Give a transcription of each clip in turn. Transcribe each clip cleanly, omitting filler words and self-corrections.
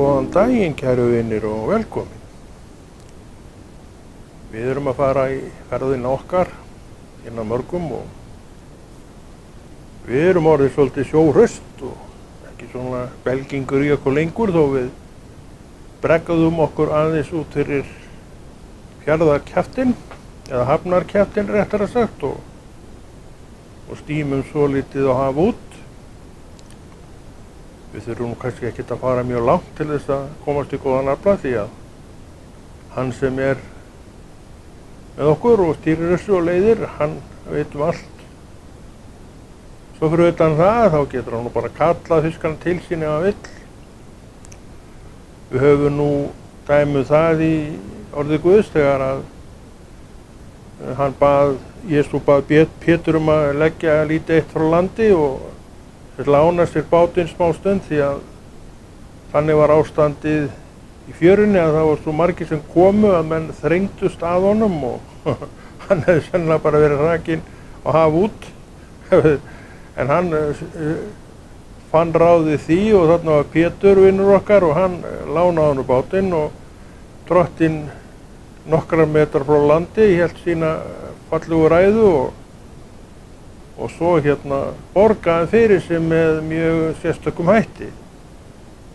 Góðan daginn, kæru vinir og velkomin. Við erum að fara í ferðina okkar inn á mörgum og við erum orðið svolítið sjóhraust og ekki svona belgingur í okkur lengur þó við breggaðum okkur aðeins út fyrir fjarðarkjaftinn eða hafnarkjaftinn réttara sagt og stímum svo litið á haf út. Við þurfum kannski ekkert að fara mjög langt til þess að komast í góðan afla því að hann sem er með okkur og stýrir þessu og leiðir, hann veit allt. Svo fyrir utan það þá getur hann nú bara kallað fiskarna til sín ef hann vill. Við höfum nú dæmið það í orði Guðs þegar að Jesú bað Pétur að leggja lítið eitt frá landi og lána sér bátinn smá stund því að þannig var ástandið í fjörunni að það var svo margir sem komu að menn þrengdust að honum og hann hefði sennilega bara verið hrakinn og haf út. En hann fann ráðið því og þarna var Pétur vinnur okkar og hann lánaði honum bátinn og drottinn nokkra metrar frá landi hélt sína fallegu ræðu og svo borgaði fyrir sig með mjög sérstökum hætti.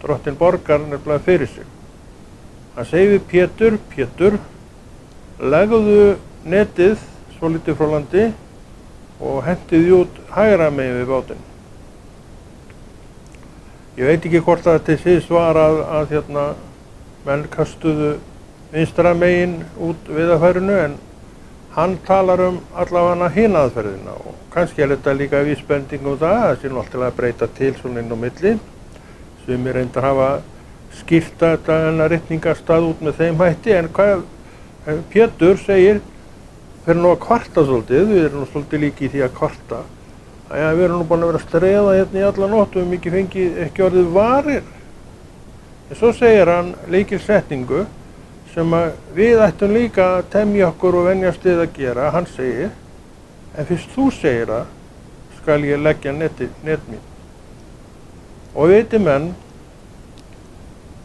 Drottinn borgar nefnilega fyrir sig. Hann segir við Pétur, legðu netið svolítið frá landi og hentið því út hægra megin við bátinn. Ég veit ekki hvort að til síðst var að menn kastuðu vinstra megin út viðarfærinu en hann talar allavega hina aðferðina og kannski þetta líka vísbending það sé nú alltaf að breyta til svona inn á milli. Sumir reyndar hafa skýrt þetta ritningarstað út með þeim hætti en hvað Pétur segir fyrir nú að kvarta svolítið, við erum nú svolítið líki í því að kvarta. Við erum nú búin að vera að streða í alla nótt og við mikið fengið ekki orðið varir. En svo segir hann lykilsetningu sem við ættum líka að temja okkur og venjast við að gera. Hann segir, en fyrst þú segir það, skal ég leggja net mín. Og viti menn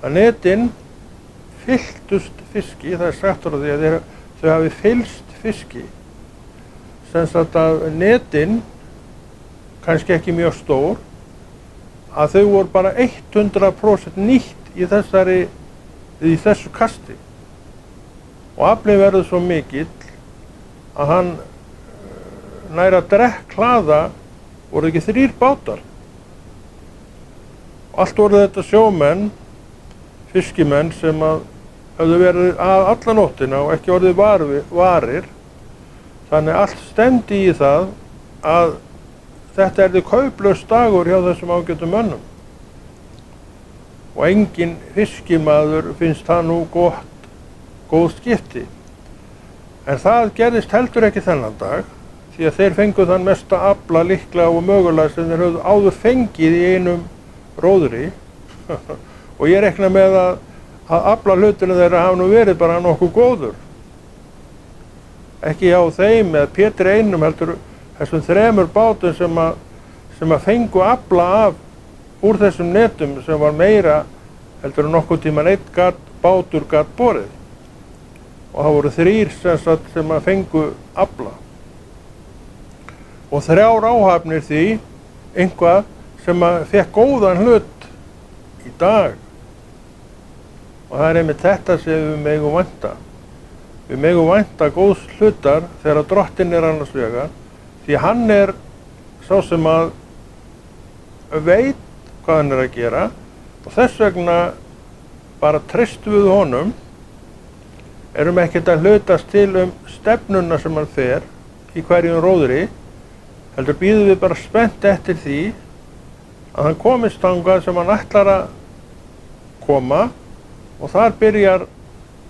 að netin fylltust fiski, það sagt frá því að þau hafi fyllst fiski. Sem sagt að netin, kannski ekki mjög stór, að þau voru bara 100% nýtt í þessu kasti. Og aflinn verður svo mikill að hann nær að drekkhlaða voru ekki 3 bátar. Og allt voru þetta sjómenn, fiskimenn sem höfðu verið að alla nóttina og ekki orðið varir. Þannig allt stefndi í það að þetta yrði kauplaus dagur hjá þessum ágætu mönnum. Og enginn fiskimaður finnst það nú góð skipti. En það gerðist heldur ekki þennan dag því að þeir fengu þann mesta afla líklega og mögulega sem þeir höfðu áður fengið í einum róðri og ég rekna með að afla hlutinu þeirra hafa nú verið bara nokkuð góður. Ekki hjá þeim eða Pétri einum heldur þessum 3 bátum sem fengu afla af úr þessum netum sem var meira heldur nokkuð tíman einn bátur gat borið. Og það voru 3 sem fengu afla. Og 3 áhafnir því einhvað sem fekk góðan hlut í dag. Og það er einmitt þetta sem við megum vænta. Við megum vænta góðs hlutar þegar drottinn er annars vegar því hann er sá sem að veit hvað hann er að gera og þess vegna bara treystum við honum. Erum ekkert að hlutast til stefnuna sem hann fer í hverjum róðri, heldur bíðum við bara spennt eftir því að hann komist þangað sem hann ætlar að koma og þar byrjar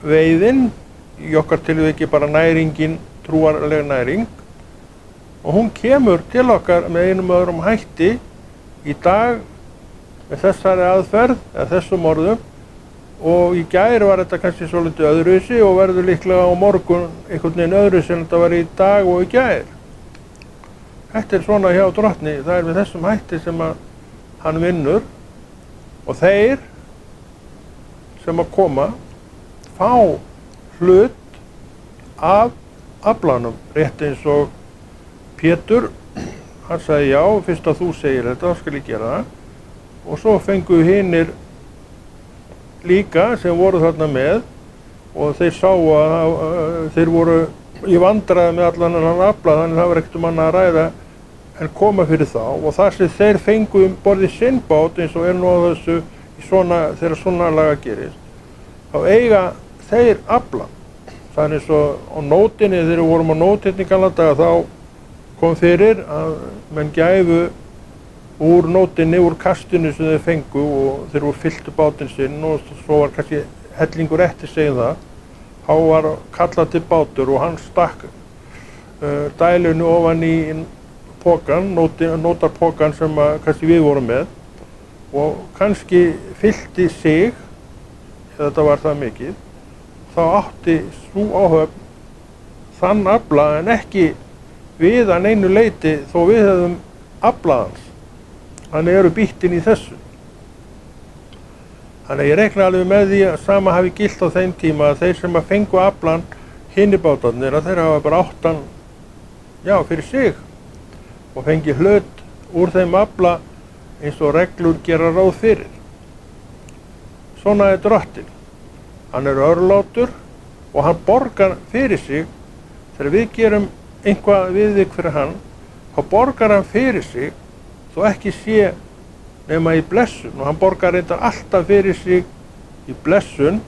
veiðin, í okkar tilviki bara næringin, trúarleg næring og hún kemur til okkar með einum öðrum hætti í dag með þessari aðferð eða þessum orðum. Og í gær var þetta kannski svolítið öðruvísi og verður líklega á morgun einhvern veginn öðruvísi en þetta var í dag og í gær. Þetta er svona hjá drottni, það er við þessum hætti sem hann vinnur og þeir sem að koma fá hlut af aflanum, rétt eins og Pétur, hann sagði já, fyrst að þú segir þetta, þá skal ég gera það. Og svo fengu hinir líka sem voru þarna með og þeir sáu að þeir voru í vandræði með allan hann afla, þannig það var ekkert annað að ræða en koma fyrir þá. Og það sem þeir fengu borð í sinn bát, eins og nú á þessu þegar svona laga gerist, þá eiga þeir afla. Það eins og á nótinni, þegar við vorum á nót hérna í gamla daga, þá kom fyrir að menn gæfu úr nótinni, úr kastinu sem þeir fengu og þeir voru fylltu bátinn sinn og svo var kannski hellingur eftir segjum það. Þá var kallað til bátur og hann stakk dælunu ofan í pokan, nótarpokan sem kannski við vorum með og kannski fyllti sig, eða þetta var það mikið, þá átti sú áhöfn þann afla en ekki við að neinu leyti þó við hefðum aflað hans. Þannig eru býttin í þessu. Þannig ég reikna alveg með því að sama hafi gilt á þeim tíma að þeir sem að fengu aflan hinni bátarnir að þeir hafa bara áttan fyrir sig og fengi hlut úr þeim afla eins og reglur gera ráð fyrir. Svona er drottinn. Hann er örlátur og hann borgar fyrir sig. Þegar við gerum eitthvað viðvik fyrir hann, þá borgar hann fyrir sig þó ekki sé nema í blessun og hann borgar reyndar alltaf fyrir sig í blessun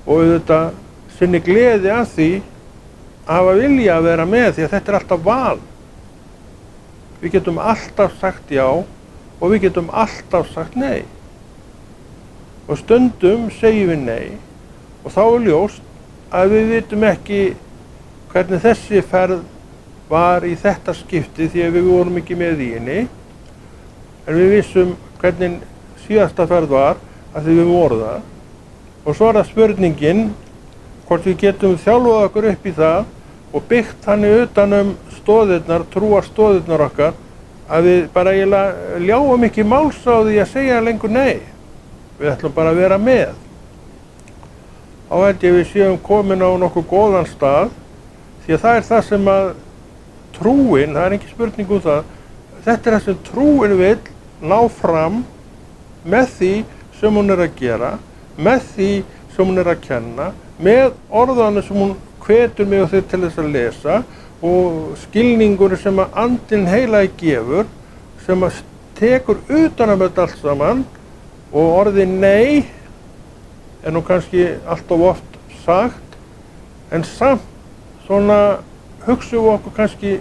og auðvitað sinni gleði að því að hafa vilja að vera með því að þetta er alltaf val. Við getum alltaf sagt já og við getum alltaf sagt nei. Og stundum segjum við nei og þá er ljóst að við vitum ekki hvernig þessi ferð var í þetta skipti því að við vorum ekki með í henni. En við vissum hvernig síðasta ferð var að því við vorum það. Og svo er það spurningin hvort við getum þjálfað okkur upp í það og byggt þannig utan stoðirnar, trúarsstoðirnar okkar, að við bara eiginlega ljáum ekki máls á því að segja lengur nei. Við ætlum bara að vera með. Þá held ég við séum komin á nokkuð góðan stað því að það er það sem að trúin, það er ekki spurning það, þetta er það sem trúin vill ná fram með því sem hún er að gera, með því sem hún er að kenna, með orðanum sem hún hvetur mig og þau til þess að lesa og skilningur sem að andinn heilagi gefur, sem að tekur utan þetta allt saman og orðið nei er nú kannski alltof oft sagt, en samt svona hugsaum við okkur kannski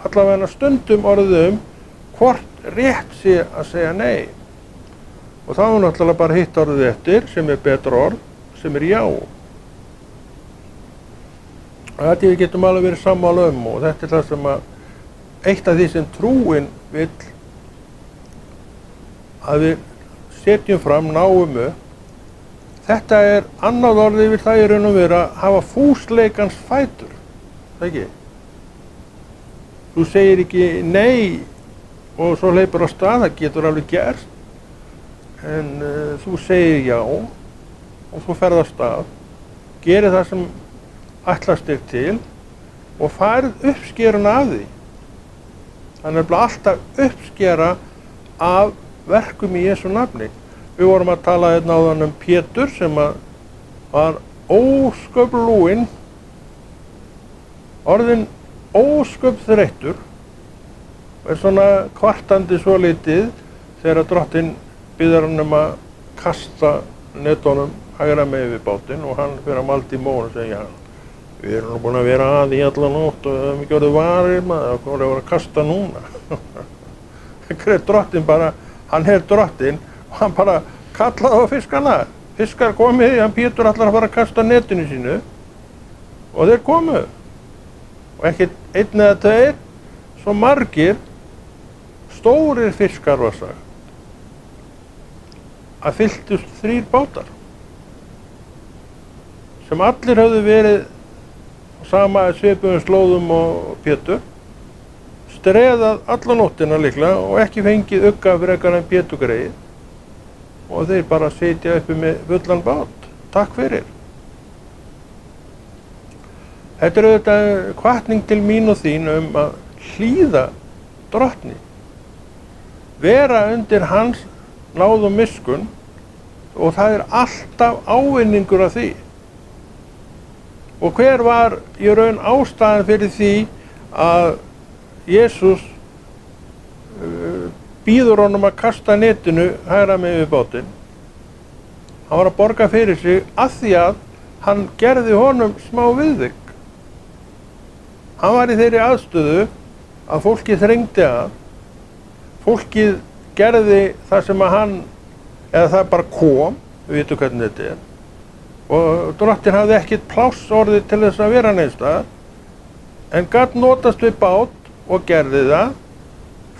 allavega stundum orðum hvort rétt sé að segja nei. Og þá er náttúrulega bara hitt orðið eftir sem er betra orð, sem er já. Þetta við getum alveg verið sammála og þetta er það sem að eitt af því sem trúin vill að við setjum fram, náum upp. Þetta er annað orðið yfir það í raun og veru að hafa fúsleikans fætur. Það ekki? Þú segir ekki nei og svo hleypur á stað, það getur alveg gerst. En þú segir já og þú ferð á stað, gerir það sem ætlast þér til og færð uppskeruna af því. Það er alltaf uppskera af verkum í Jesú nafni. Við vorum að tala hérna áðan Pétur sem var ósköp lúinn, orðinn ósköp þreyttur og er svona kvartandi svolítið þegar drottinn biður hann að kasta netunum hægra megin við bátinn og hann fyrir að malda í móinn og segja við erum búin að vera að í alla nótt og við hefum ekki orðið varir maður, hvað er að kasta núna? Drottinn bara, hann er drottinn og hann bara kallaði á fiskana. Fiskar komið, hann Pétur ætlar að fara að kasta netinu sínu og þeir komu. Og ekki einn eða tveir, svo margir stórir fiskar var sagt. Að fylltust 3 bátar sem allir höfðu verið sama svipuðum slóðum og Pétur, streðað alla nóttina líklega og ekki fengið ugga frekar en Pétur greið og þeir bara sitja uppi með fullan bát. takk fyrir. Þetta er auðvitað hvatning til mín og þín að hlýða Drottni, vera undir hans náð og miskunn, og það er alltaf ávinningur af því. Og hver var í raun ástæðan fyrir því að Jesús býður honum að kasta netinu hægra megin við bátinn? Hann var að borga fyrir sig af því að hann gerði honum smá viðvik. Hann var í þeirri aðstöðu að fólkið þrengdi að, fólkið gerði það sem að hann, eða það bara kom, við vitum hvernig þetta er, og Drottinn hafði ekkert pláss orðið til þess að vera neins staðar, en gat notast við bát og gerði það,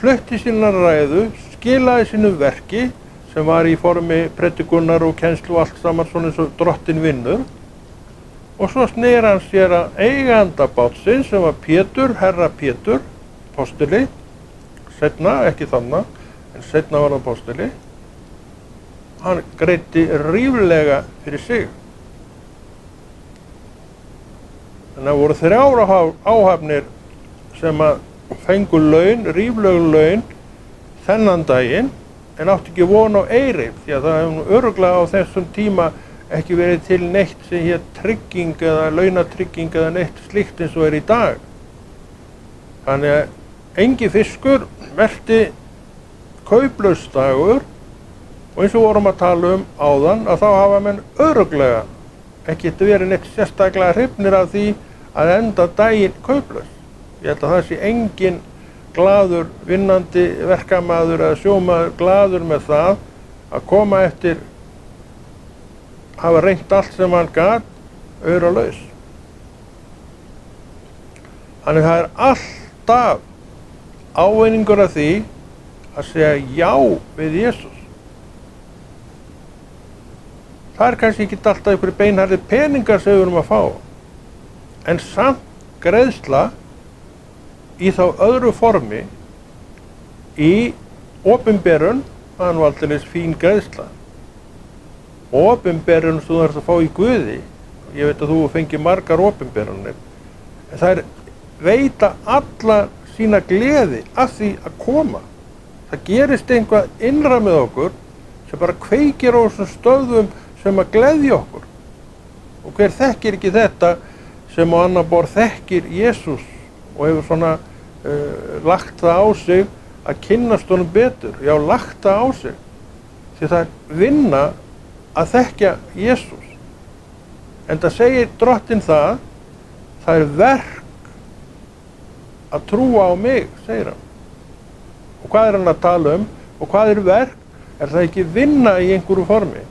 flutti sína ræðu, skilaði sínu verki, sem var í formi predikunar og kennslu og allt saman svona eins og Drottinn vinnur, og svo sneri hann sér að eiganda bátsins, sem var Pétur, herra Pétur, postuli, seinna, ekki þannig, en seinna var hann postuli. Hann greiddi ríflega fyrir sig. Þannig að voru 3 áhafnir sem að fengu laun, ríflegu laun, þennan daginn, en átti ekki von á eyri, því að það hefði örugglega á þessum tíma ekki verið til neitt sem hét trygging eða launatrygging eða neitt slíkt eins og er í dag. Þannig að engi fiskur merkti kauplaus dagur, og eins og vorum að tala áðan að þá hafa menn örugglega ekki verið neitt sérstaklega hrifnir af því að enda daginn kauplaus. Ég held að það sé engin glaður vinnandi verkamaður eða sjómaður glaður með það að koma eftir hafa reynt allt sem hann gat auralaus. Þannig það er alltaf ávinningur af því að segja já við Jesús. Það er kannski ekki alltaf einhverjir beinharðir peningar sem við erum að fá, en samt greiðsla í þá öðru formi í opinberun, það er nú aldeilis fín greiðsla. Opinberun sem þú ert að fá í Guði, ég veit að þú fengir margar opinberunir, en það er veita alla sína gleði af því að koma. Það gerist einhvað innra með okkur sem bara kveikir á þessum stöðum sem að gleðja okkur. Og hver þekkir ekki þetta sem á annan borð þekkir Jesús og hefur svona lagt það á sig að kynnast honum betur, já, lagt það á sig, því það er vinna að þekkja Jesús. En það segir Drottinn það er verk að trúa á mig, segir hann. Og hvað er hann að tala og hvað er verk? Er það ekki vinna í einhverju formi?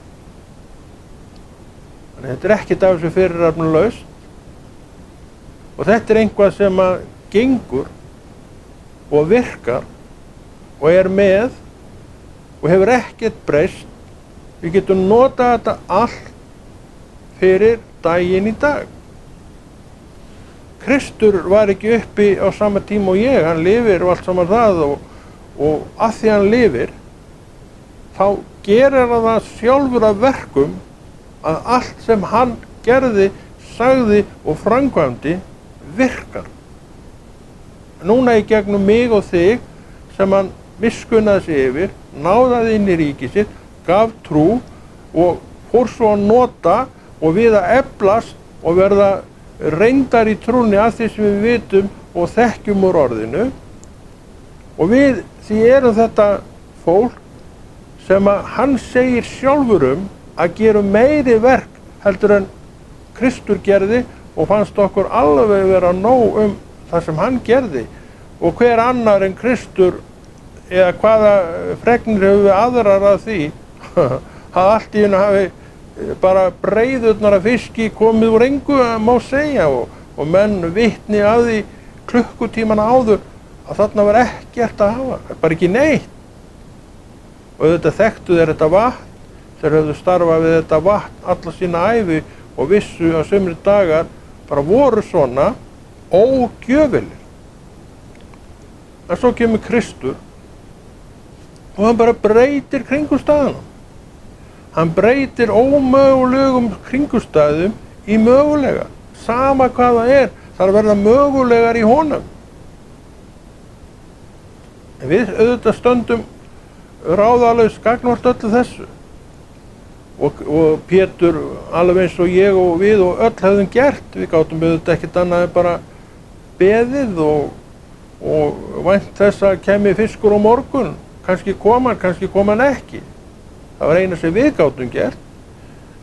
Þannig þetta er ekkert af þessu fyrirhafnarlaust, og þetta er einhvað sem að gengur og virkar og er með og hefur ekkert breyst. Við getum notað þetta allt fyrir daginn í dag. Kristur var ekki uppi á sama tíma og ég, hann lifir og allt saman það, og að því hann lifir, þá gerir hann það sjálfur að verkum að allt sem hann gerði, sagði og framkvæmdi virkar. Núna í gegnum mig og þig sem hann miskunnaði sig yfir, náðaði inn í ríkið sitt, gaf trú og fór svo að nota og við að eflast og verða reyndar í trúnni að því sem við vitum og þekkjum úr orðinu. Og við því erum þetta fólk sem að hann segir sjálfur að gera meiri verk heldur en Kristur gerði, og fannst okkur alveg vera nóg það sem hann gerði. Og hver annar en Kristur, eða hvaða fregnir hefur við aðrar að því, að allt í hennu hafi bara breiðurnar af fiski komið úr engu, má segja, og menn vitni að því klukkutímana áður að þarna var ekkert að hafa, bara ekki neitt. Og auðvitað þekktu þeir þetta vatn, þeir höfðu starfað við þetta vatn alla sína ævi og vissu að sumri dagar bara voru svona ógjöfilir. En svo kemur Kristur og hann bara breytir kringumstæðunum. Hann breytir ómögulegum kringumstæðum í mögulega. Sama hvað það þarf að verða mögulegar í honum. En við auðvitað stöndum ráðalaus gagnvart öllu þessu. Og Pétur, alveg eins og ég og við og öll höfðum gert. Við gátum auðvitað ekkert annað en bara beðið og vænt þess að kæmi fiskur á morgun. Kannski kom hann ekki. Það var eina sem við gátum gert.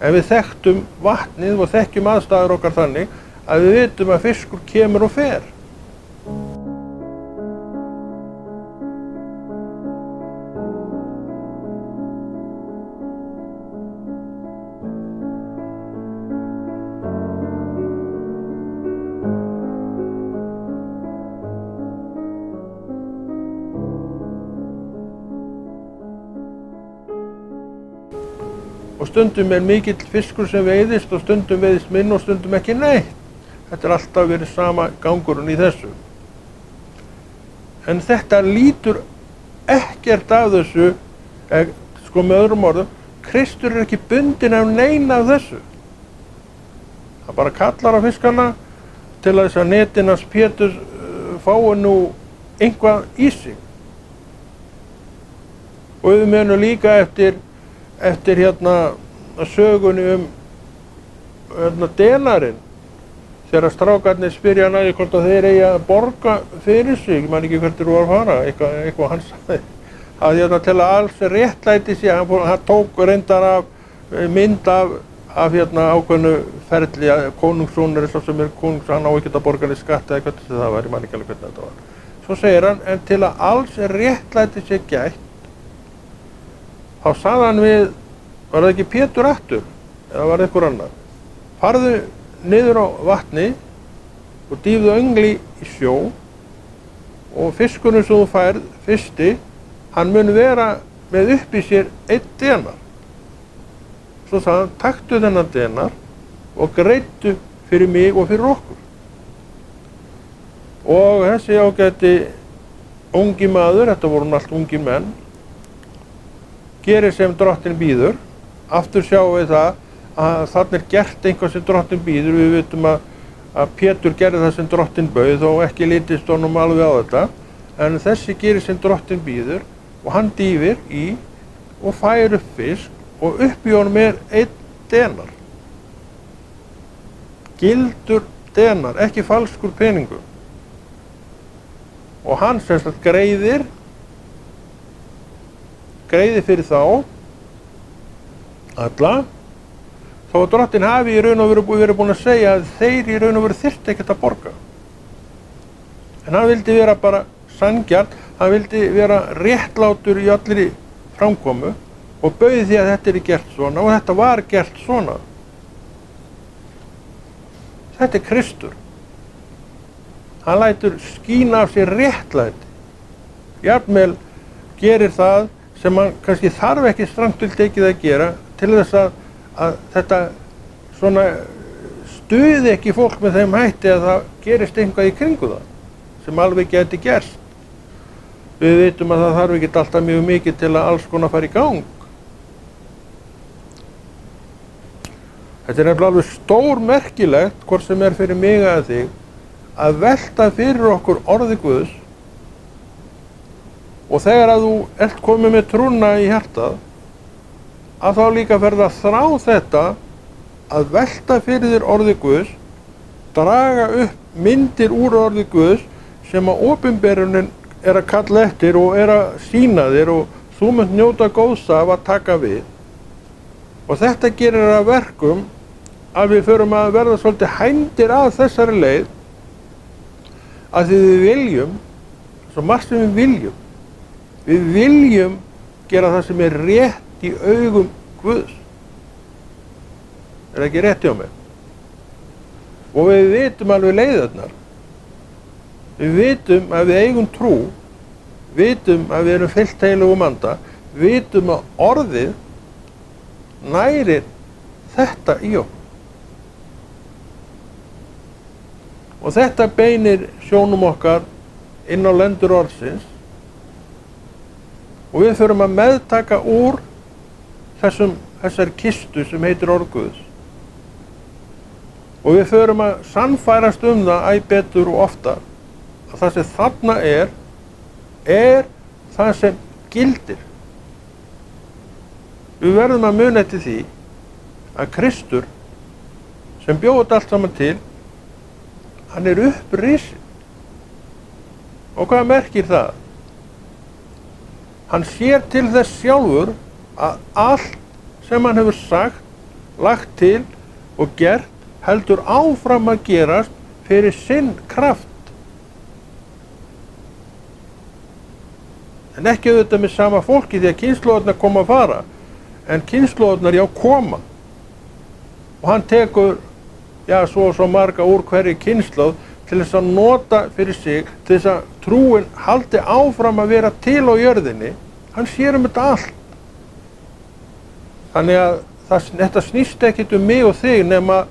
En við þekktum vatnið og þekkjum aðstæður okkar þannig að við vitum að fiskur kemur og fer. Og stundum mikill fiskur sem veiðist og stundum veiðist minn og stundum ekki neitt. Þetta alltaf verið sama gangurinn í þessu. En þetta lítur ekkert af þessu, með öðrum orðum, Kristur ekki bundinn af neina af þessu. Það bara kallar á fiskana til að þess að netin hans Péturs fái nú eitthvað í sig. Og við munum líka eftir sögunni denarinn, þegar strákarnir spyrja hann hvort að þeir eigi að borga fyrir sig, ég man ekki hvert þeir voru að fara, eitthvað hann sagði, að til að alls réttlæti sig, hann tók reyndar af mynd af ákveðnu ferli að konungssonur er sá sem konungs, hann á ekki að borga niður skatt eða hvernig það var, ég man ekki alveg hvernig þetta var. Svo segir hann, en til að alls réttlæti sig gætt, þá sagði hann við, var það ekki Pétur aftur, eða var það einhver annar? Farðu niður á vatni og dýfðu öngli í sjó og fiskurinn sem þú færð, fyrsti, hann mun vera með upp í sér einn denar. Svo sagði hann, taktu þennan denar og greiddu fyrir mig og fyrir okkur. Og þessi ágæti ungi maður, þetta voru allt ungir menn, gerir sem drottinn býður. Aftur sjáum við það að þarna gert eitthvað sem drottinn býður. Við vitum að Pétur gerði það sem drottinn bauð og ekki litist honum alveg á þetta. En þessi gerir sem drottinn býður og hann dýfir í og fær upp fisk og upp í honum einn denar. Gildur denar, ekki falskur peningur. Og hann sem sagt greiðir fyrir þá alla, þó að drottinn hafi í raun og veru verið búinn að segja að þeir í raun og veru þyrftu ekkert að borga. En hann vildi vera bara sanngjarn, hann vildi vera réttlátur í allri framkomu og bauð því að þetta gert svona og þetta var gert svona. Þetta Kristur. Hann lætur skína af sér réttlæti. Jafnvel gerir það sem hann kannski þarf ekki strangt til tekið að gera til þess að þetta svona stuði ekki fólk með þeim hætti að það gerist eitthvað í kringu það sem alveg geti gerst. Við vitum að það þarf ekki alltaf mjög mikið til að alls konar fara í gang. Þetta nefnilega alveg stórmerkilegt, hvort sem fyrir mig eða þig, að velta fyrir okkur orði Guðs. Og þegar að þú ert komið með trúna í hjartað, að þá líka ferð að þrá þetta að velta fyrir þér orði Guðs, draga upp myndir úr orði Guðs sem að opinberunin að kalla eftir og að sýna þér og þú munt njóta góðs af að taka við. Og þetta gerir að verkum að við förum að verða svolítið hændir að þessari leið að því við viljum, svo margt sem við viljum. Við viljum gera það sem rétt í augum Guðs. Það ekki rétt hjá mig? Og við vitum alveg leiðirnar. Við vitum að við eigum trú, vitum að við erum fyllt heilögum anda, vitum að orðið nærir þetta í okkur. Og þetta beinir sjónum okkar inn á lendur orðsins og við förum að meðtaka úr þessum þessari kistu sem heitir orð Guðs. Og við förum að sannfærast það æ betur og oftar að það sem þarna er það sem gildir. Við verðum að muna eftir því að Kristur sem bjó þetta allt saman til, hann er upprisinn. Og hvað merkir það? Hann sér til þess sjálfur að allt sem hann hefur sagt, lagt til og gert heldur áfram að gerast fyrir sinn kraft. En ekki auðvitað með sama fólki því að kynslóðarnar koma að fara, en kynslóðarnar koma. Og hann tekur svo marga úr hverri kynslóð til þess að nota fyrir sig, til þess að trúin haldi áfram að vera til á jörðinni. Hann sér þetta allt. Þannig að þetta snýst ekkert mig og þig, nema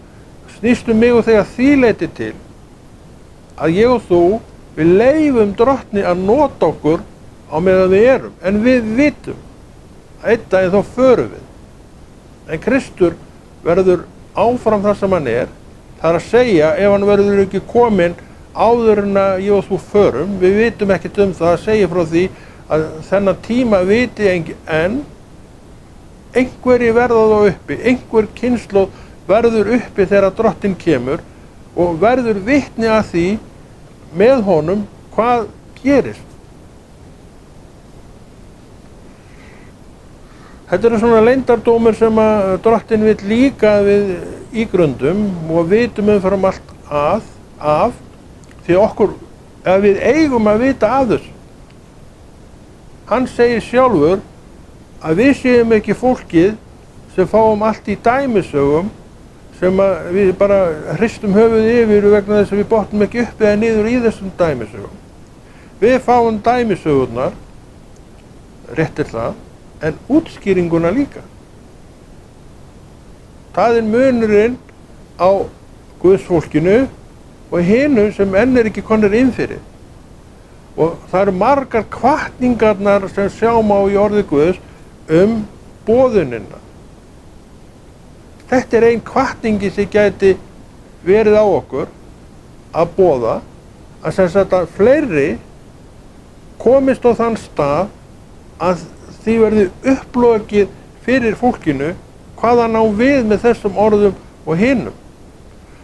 snýst mig og þig að því leyti til að ég og þú, við leyfum Drottni að nota okkur á meðan við erum. En við vitum að einn daginn þá förum við. En Kristur verður áfram það sem hann er. Það að segja, ef hann verður ekki kominn áður en að ég og þú förum, við vitum ekkert það, að segja frá því að þennan tíma viti enginn, en einhverji verða þá uppi, einhver kynslóð verður uppi þegar Drottinn kemur og verður vitni að því með honum hvað gerist. Þetta svona leyndardómur sem að Drottinn vill líka við ígrundum og vitum umfram allt af því okkur, ef við eigum að vita af þessu. Hann segir sjálfur að við séum ekki fólkið sem fáum allt í dæmisögum sem að við bara hristum höfuðið yfir vegna þess að við botnum ekki upp eða niður í þessum dæmisögum. Við fáum dæmisögurnar, rétt það, en útskýringuna líka. Það munurinn á Guðsfólkinu og hinu sem enn ekki komnir inn fyrir. Og það eru margar hvatningarnar sem sjáum á í orði Guðs boðunina. Þetta ein hvatningi sem gæti verið á okkur að boða að sem sagt að fleiri komist á þann stað að því verði upplokið fyrir fólkinu hvað hann á við með þessum orðum og hinum.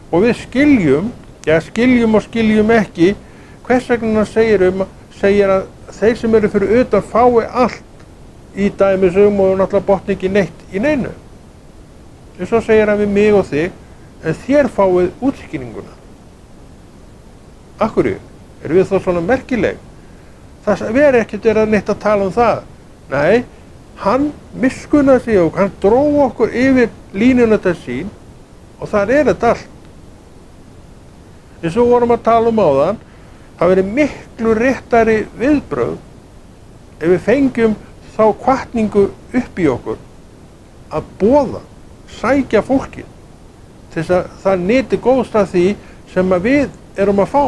Og við skiljum og skiljum ekki hvers vegna hann segir að þeir sem eru fyrir utan fái allt í dæmisögum og náttúrulega botni ekki neitt í neinu. En svo segir hann við mig og þig, en þér fáið útskýringuna. Af hverju? Erum við þá svona merkileg? Það veri ekkert neitt að tala það. Nei, hann miskunnaði sig og hann dró okkur yfir línuna til sín og þar þetta allt. Eins og vorum að tala áðan, það veri miklu réttari viðbrögð ef við fengjum þá hvatningu upp í okkur að boða, sækja fólkið til þess að það nyti góðst af því sem að við erum að fá.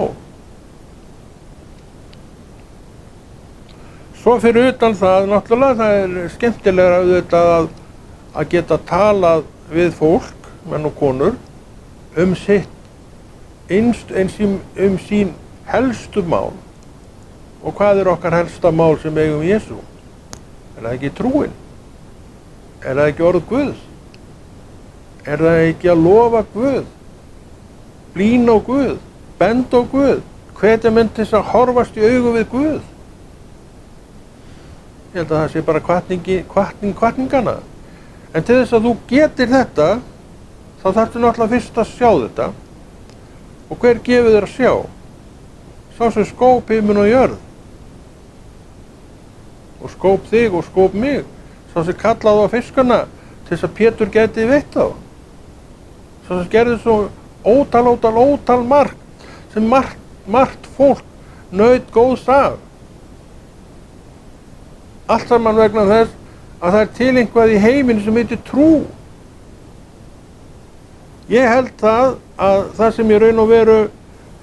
Svo fyrir utan það, náttúrulega, það skemmtilegra auðvitað að geta talað við fólk, menn og konur, sitt sín helstu mál. Og hvað okkar helsta mál sem eigum Jesú? Það ekki trúin? Það ekki orð Guðs? Það ekki að lofa Guð? Blína á Guð? Benda á Guð? Hvetja menn til þess að horfast í augu við Guð? Ég held að það sé bara hvatningana. En til þess að þú getir þetta, þá þarftu náttúrulega fyrst að sjá þetta. Og hver gefur þér að sjá? Sá sem skóp himinn og jörð. Og skóp þig og skóp mig. Sá sem kallaði á fiskana til þess að Pétur gæti veitt þá. Sá sem gerði svo ótal margt sem margt fólk naut góðs af. Allt saman vegna þess að það til eitthvað í heiminn sem heitir trú. Ég held að það sem í raun og veru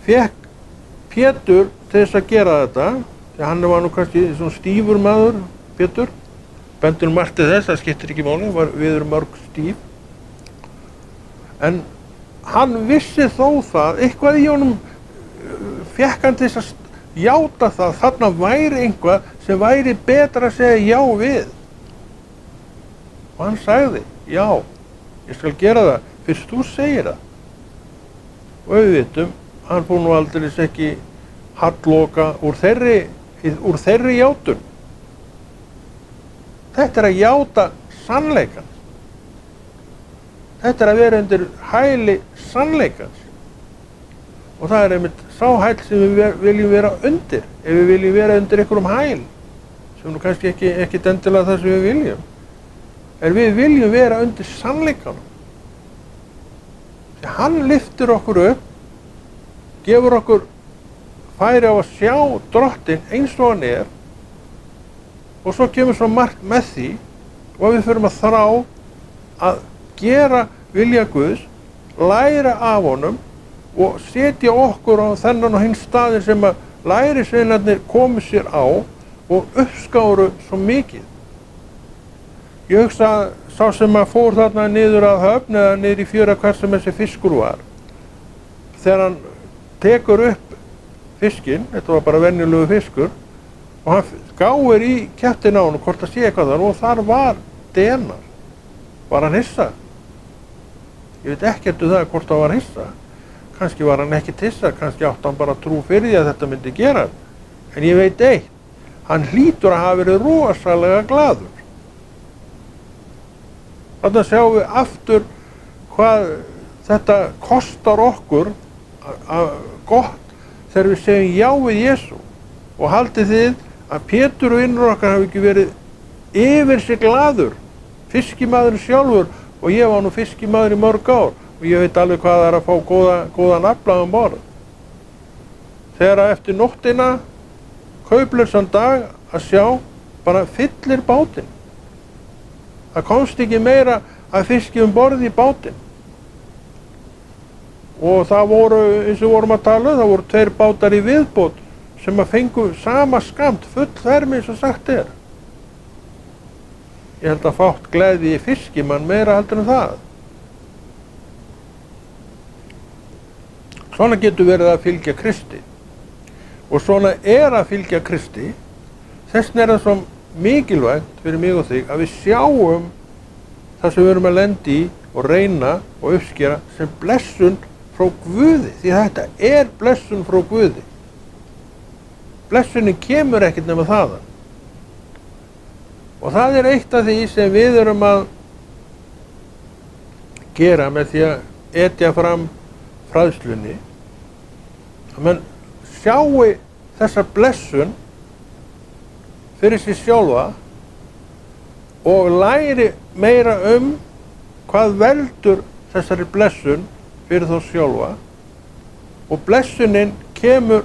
fékk Pétur til þess að gera þetta, því hann var nú kannski svona stífur maður, Pétur, bendur margt til þess, það skiptir ekki máli, við erum mörg stíf. En hann vissi þó það, eitthvað í honum fékk hann til þess að játa það, þarna væri einhvað sem væri betra að segja já við. Og hann sagði, já, ég skal gera það, fyrst þú segir það. Og við vitum, hann fór nú aldeilis ekki hallloka úr þeirri játun. Þetta er að játa sannleikan. Þetta er að vera undir hæli sannleikans. Og það er einmitt sá hæll sem við viljum vera undir. Ef við viljum vera undir einhverjum hæl, sem nú kannski ekki endilega það sem við viljum, en við viljum vera undir sannleikanum. Því hann lyftir okkur upp, gefur okkur færi á að sjá Drottinn eins og hann er, og svo kemur svo margt með því, og við förum að þrá að gera vilja Guðs, læra af honum og setja okkur á þennan og hinn staðinn sem að lærisveinarnir komu sér á og uppskáru svo mikið. Ég hugsa að sá sem að fór þarna niður að höfn eða niður í fjöra hvar sem þessi fiskur var, þegar hann tekur upp fiskinn, þetta var bara venjulegu fiskur, og hann gáir í kjaftin á hann hvort að sé eitthvað þar, og þar var denar. Var hann hissa? Ég veit ekkert það hvort hann var hissa. Kannski var hann ekki hissa, kannski átti hann bara trú fyrir því að þetta myndi gera. En ég veit eitt, hann hlýtur að hafa verið rosalega glaður. Þannig að sjáum við aftur hvað þetta kostar okkur gott þegar við segjum já við Jesú. Og haldið þið að Pétur og vinnur okkar hafi ekki verið yfir sig glaður, fiskimaðurinn sjálfur, og ég var nú fiskimaður í mörg ár og ég veit alveg hvað það er að fá góðan afla um borð. Þegar eftir nóttina, kauplausan dag, að sjá bara fyllir bátinn. Það komst ekki meira að fiski um borð í bátinn. Og það voru, eins og vorum að tala, það voru 2 bátar í viðbót sem að fengu sama skamt, full þvermi eins og sagt er. Ég held að fátt gleði í fiskimann meira heldur en það. Svona getur verið að fylgja Kristi. Og svona er að fylgja Kristi. Þess vegna er það svo mikilvægt fyrir mig og þig að við sjáum það sem við erum að lenda í og reyna og uppskera sem blessun frá Guði. Því þetta er blessun frá Guði. Blessunin kemur ekkert nema þaðan. Og það er eitt af því sem við erum að gera með því að etja fram fræðslunni. Að menn sjái þessa blessun fyrir sig sjálfa og læri meira hvað veldur þessari blessun fyrir þá sjálfa. Og blessunin kemur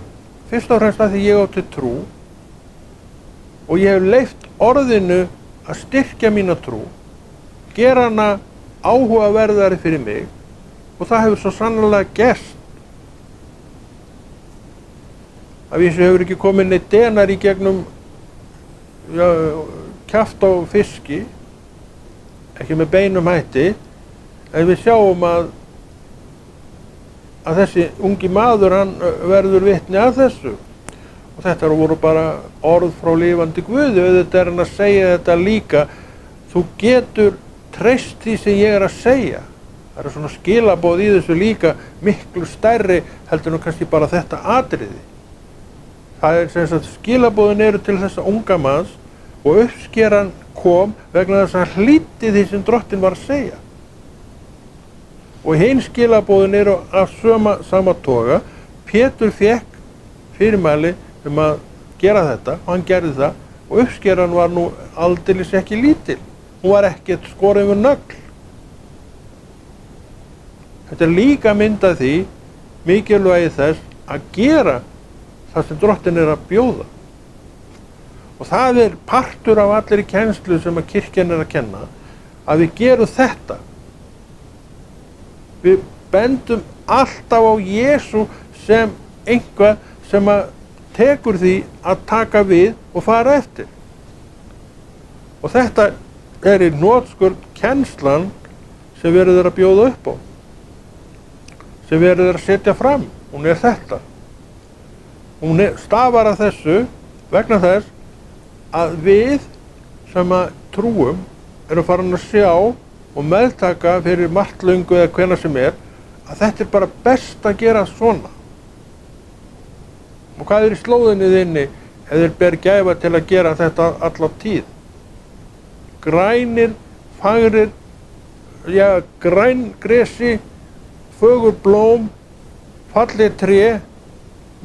fyrst og fremst að því ég á til trú og ég hef leyft orðinu að styrkja mína trú, gera hana áhugaverðari fyrir mig, og það hefur svo sannarlega gerst. Að vísu hefur ekki komið neitt denar í gegnum kjaft á fiski, ekki með beinum hætti, en við sjáum að þessi ungi maður, hann verður vitni að þessu. Og þetta voru bara orð frá lifandi Guði, auðvitað er hann að segja þetta líka, þú getur treyst því sem ég er að segja. Það eru svona skilaboð í þessu líka miklu stærri heldur en kannski bara þetta atriði. Það er sem sagt skilaboðin eru til þessa unga manns og uppskeran kom vegna þess að hann hlýddi því sem Drottinn var að segja. Og hinn skilaboðin eru af sama toga. Pétur fékk fyrirmæli að gera þetta og hann gerði það, og uppskeran var nú aldeilis ekki lítil. Hún var ekkert skorin við nögl. Þetta er líka mynd af því mikilvægi þess að gera það sem Drottinn er að bjóða. Og það er partur af allri kennslu sem að kirkjan er að kenna, að við gerum þetta. Við bendum alltaf á Jesú sem einhvað sem að tekur því að taka við og fara eftir. Og þetta í hnotskurn kennslan sem verið að bjóða upp á, sem verið að setja fram. Hún þetta. Hún stafar að þessu vegna þess að við sem að trúum erum farin að sjá og meðtaka fyrir margt löngu eða hvenær sem að þetta bara best að gera svona. Og hvað í slóðinni þinni ef þeir ber gæfa til að gera þetta alla tíð? Grænir, fagrir, grængresi, fögur blóm, fallið tré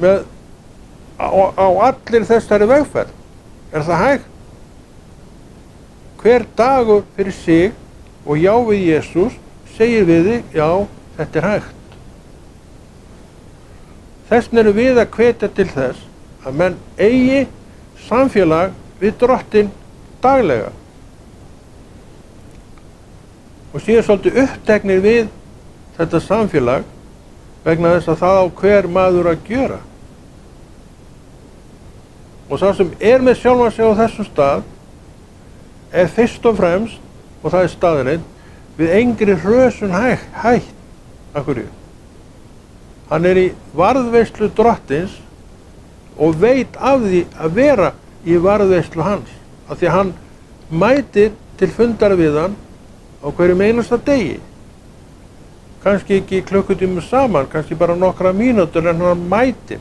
með á allir þessari vegferð. Það hægt? Hver dagur fyrir sig og já við Jesús segir við þig, já, þetta hægt. Þessn erum við að hvetja til þess að menn eigi samfélag við Drottinn daglega. Og séu svolítið uppteknir við þetta samfélag vegna þess að það á hver maður að gjöra. Og sá sem með sjálfan sig á þessum stað fyrst og fremst, og það staðurinn, við engri hrösun hætt. Af hverju? Hann í varðveislu Drottins og veit af því að vera í varðveislu hans. Af því að hann mætir til fundar við hann á hverjum einasta degi. Kannski ekki klukkutímum saman, kannski bara nokkra mínútur, en hann mætir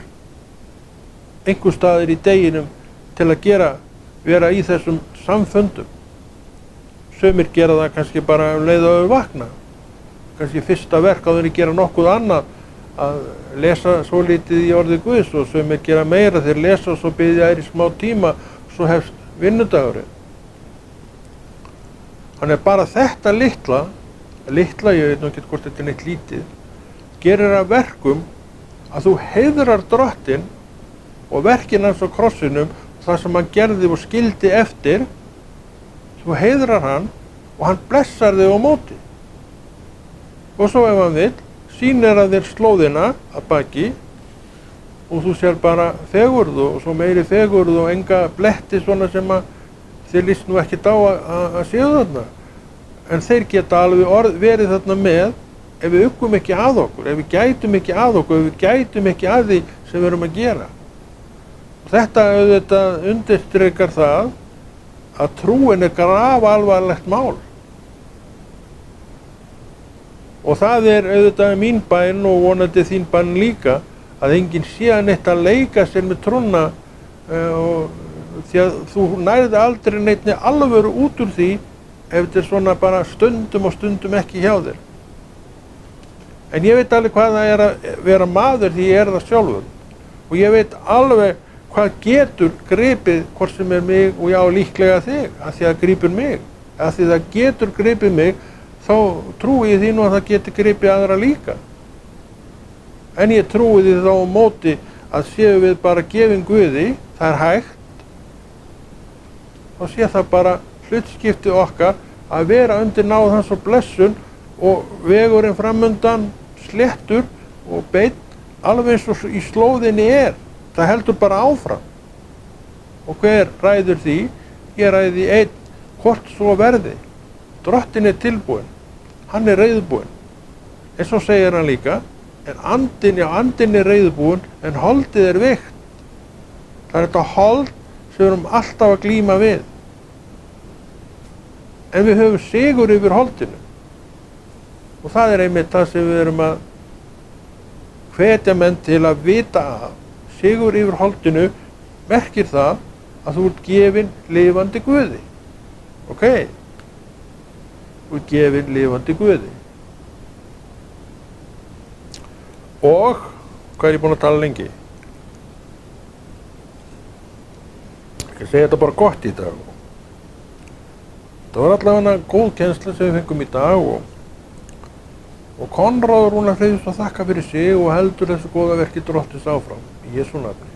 einhver staðir í deginum til að vera í þessum samfundum. Sumir gera það kannski bara leið og þau vakna. Kannski fyrsta verk á þeirri gera nokkuð annað að lesa svo lítið í orði Guðs, og sumir gera meira, þeir lesa og svo biðja í smá tíma, svo hefst vinnudagurinn. Þannig bara þetta litla, ég veit nú ekki hvort þetta neitt lítið, gerir að verkum að þú heiðrar Drottinn og verkin hans á krossinum, það sem hann gerði og skildi eftir, þú heiðrar hann og hann blessar þig á móti. Og svo ef hann vill, sýnir að þér slóðina að baki og þú sér bara fegurð og svo meiri fegurð og enga bletti svona sem að þér líst nú ekkert á að séu þarna. En þeir geta alveg verið þarna með ef við uggum ekki að okkur, ef við gætum ekki að okkur, ef við gætum ekki að því sem við erum að gera. Og þetta auðvitað undirstrikar það að trúin grafalvarlegt mál. Og það auðvitað mín bæn og vonandi þín bæn líka, að enginn sé neitt að leika sér með trúna, því að þú nærði aldrei neittni alvöru út úr því ef þetta svona bara stundum og stundum ekki hjá þér. En ég veit alveg hvað það að vera maður, því ég það sjálfur. Og ég veit alveg hvað getur gripið hvort sem mig og já líklega þig, að því að grípur mig. Að því það getur gripið mig, þá trúi ég því nú að það getur gripið aðra líka. En ég trúi því þá á móti að séu við bara gefin Guði, það hægt, þá sé það bara hlutskipti okkar að vera undir náð hans og blessun og vegurinn framundan sléttur og beinn, alveg eins og í slóðinni Það heldur bara áfram. Og hver ræður því? Ég ræði einn, hvort svo verði. Drottinn tilbúinn, hann reiðubúinn. En svo segir hann líka, en andinn reiðubúinn, en holdið veikt. Það þetta hold sem við erum alltaf að glíma við. En við höfum sigur yfir holdinu. Og það einmitt það sem við erum að hvetja menn til að vita af. Sigur yfir holdinu merkir það að þú ert gefinn lifandi Guði. Ok? Þú ert gefinn lifandi Guði. Og, hvað ég búinn að tala lengi? Ég segi þetta bara gott í dag. Það var allavega góð kennsla sem við fengum í dag og Konráð Rúnar Hreiðarsson þakka fyrir sig og heldur þessu góða verki Drottins áfram. Í Jesú nafni.